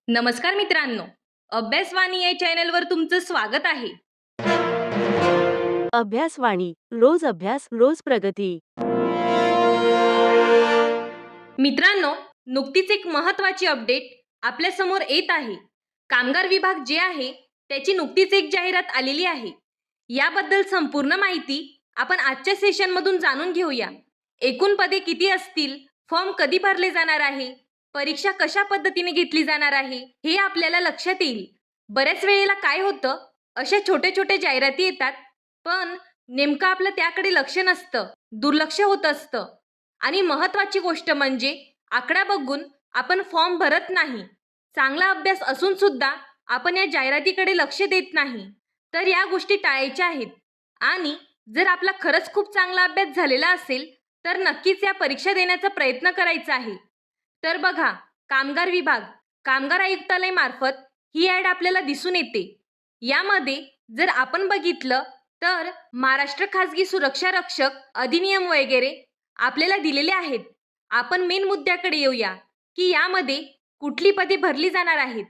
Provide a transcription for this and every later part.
नमस्कार मित्रांनो, अभ्यासवाणी या चॅनलवर तुमचं स्वागत आहे. अभ्यासवाणी रोज अभ्यास रोज प्रगती. मित्रांनो, नुकतीच एक महत्त्वाची अपडेट आपल्या समोर येत आहे. कामगार विभाग जे आहे त्याची नुकतीच एक जाहिरात आलेली आहे. याबद्दल संपूर्ण माहिती आपण आजच्या सेशनमधून जाणून घेऊया. एकूण पदे किती असतील, फॉर्म कधी भरले जाणार आहे, परीक्षा कशा पद्धतीने घेतली जाणार आहे, हे आपल्याला लक्षात येईल. बऱ्याच वेळेला काय होतं, अशा छोट्या छोट्या जाहिराती येतात, पण नेमकं आपलं त्याकडे लक्ष नसतं, दुर्लक्ष होत असतं. आणि महत्त्वाची गोष्ट म्हणजे आकडा बघून आपण फॉर्म भरत नाही. चांगला अभ्यास असून सुद्धा आपण या जाहिरातीकडे लक्ष देत नाही. तर या गोष्टी टाळायच्या आहेत. आणि जर आपला खरंच खूप चांगला अभ्यास झालेला असेल तर नक्कीच या परीक्षा देण्याचा प्रयत्न करायचा आहे. तर बघा, कामगार विभाग, कामगार आयुक्तालय मार्फत ही ॲड आपल्याला दिसून येते. यामध्ये जर आपण बघितलं तर महाराष्ट्र खाजगी सुरक्षा रक्षक अधिनियम वगैरे आपल्याला दिलेले आहेत. आपण मेन मुद्द्याकडे येऊया की यामध्ये कुठली पदे भरली जाणार आहेत.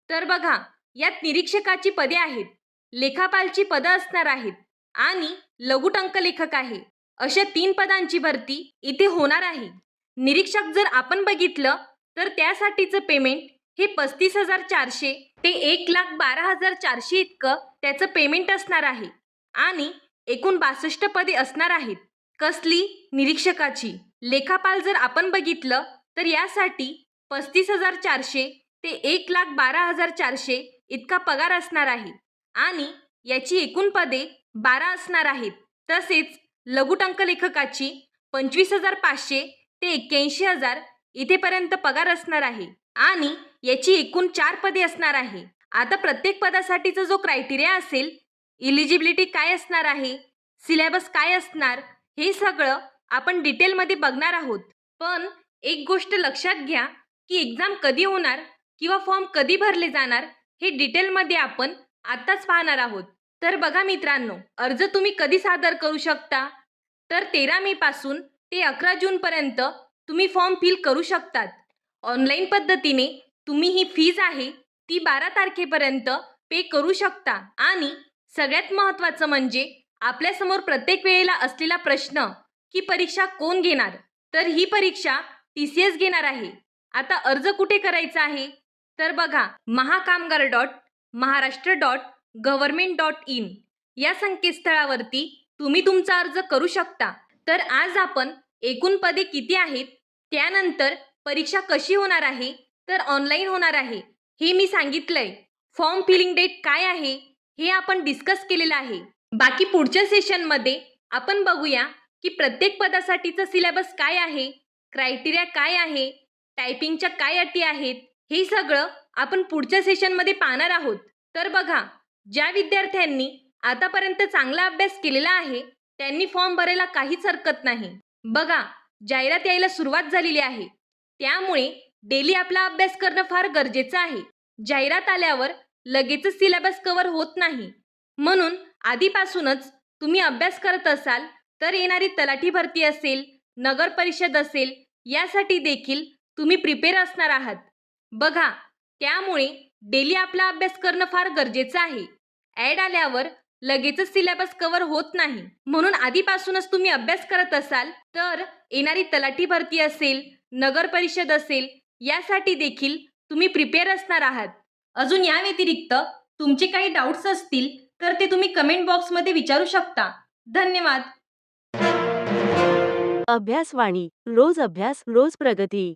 तर बघा, यात निरीक्षकाची पदे आहेत, लेखापालची पदं असणार आहेत आणि लघुटंक लेखक आहे. अशा 3 पदांची भरती इथे होणार आहे. निरीक्षक जर आपण बघितलं तर त्यासाठीचं पेमेंट हे 35,400 ते 1,12,400 इतकं त्याचं पेमेंट असणार आहे. आणि एकूण 62 पदे असणार आहेत. कसली? निरीक्षकाची. लेखापाल जर आपण बघितलं तर यासाठी 35,400 ते 1,12,400 इतका पगार असणार आहे आणि याची एकूण पदे 12 असणार आहेत. तसेच लघुटंक लेखकाची 25,500 ते 81,000 इथेपर्यंत पगार असणार आहे आणि याची एकूण 4 पदे असणार आहे. आता प्रत्येक पदासाठीचा जो क्रायटेरिया असेल, इलिजिबिलिटी काय असणार आहे, सिलेबस काय असणार, हे सगळं आपण डिटेलमध्ये बघणार आहोत. पण एक गोष्ट लक्षात घ्या की एक्झाम कधी होणार किंवा फॉर्म कधी भरले जाणार हे डिटेलमध्ये आपण आत्ताच पाहणार आहोत. तर बघा मित्रांनो, अर्ज तुम्ही कधी सादर करू शकता? तर 13 मे पासून ते 11 जूनपर्यंत तुम्ही फॉर्म फिल करू शकतात. ऑनलाईन पद्धतीने तुम्ही ही फीज आहे ती 12 तारखेपर्यंत पे करू शकता. आणि सगळ्यात महत्त्वाचं म्हणजे आपल्यासमोर प्रत्येक वेळेला असलेला प्रश्न की परीक्षा कोण घेणार? तर ही परीक्षा TCS घेणार आहे. आता अर्ज कुठे करायचा आहे? तर बघा, महाकामगार.महाराष्ट्र.गव्हर्नमेंट.इन या संकेतस्थळावरती तुम्ही तुमचा अर्ज करू शकता. तर आज आपण एकूण पदे किती आहेत, त्यानंतर परीक्षा कशी होणार आहे, तर ऑनलाईन होणार आहे हे मी सांगितलंय. फॉर्म फिलिंग डेट काय आहे हे आपण डिस्कस केलेलं आहे. बाकी पुढच्या सेशनमध्ये आपण बघूया की प्रत्येक पदासाठीचा सिलेबस काय आहे, क्रायटेरिया काय आहे, टायपिंगच्या काय अटी आहेत, हे सगळं आपण पुढच्या सेशनमध्ये पाहणार आहोत. तर बघा, ज्या विद्यार्थ्यांनी आतापर्यंत चांगला अभ्यास केलेला आहे त्यांनी फॉर्म भरायला काहीच हरकत नाही. बघा, जाहिरात यायला सुरुवात झालेली आहे, त्यामुळे डेली आपला अभ्यास करणं फार गरजेचं आहे. जाहिरात आल्यावर लगेचच सिलेबस कव्हर होत नाही, म्हणून आधीपासूनच तुम्ही अभ्यास करत असाल तर येणारी तलाठी भरती असेल, नगर परिषद असेल, यासाठी देखील तुम्ही प्रिपेअर असणार आहात. बघा, त्यामुळे डेली आपला अभ्यास करणं फार गरजेचं आहे. ॲड आल्यावर लगेचच सिलेबस कव्हर होत नाही, म्हणून आधीपासूनच तुम्ही अभ्यास करत असाल तर येणारी तलाठी भरती असेल, नगर परिषद असेल, यासाठी देखील तुम्ही प्रिपेअर असणार आहात. अजून या व्यतिरिक्त तुमचे काही डाऊट्स असतील तर ते तुम्ही कमेंट बॉक्समध्ये विचारू शकता. धन्यवाद. अभ्यासवाणी रोज अभ्यास रोज प्रगती.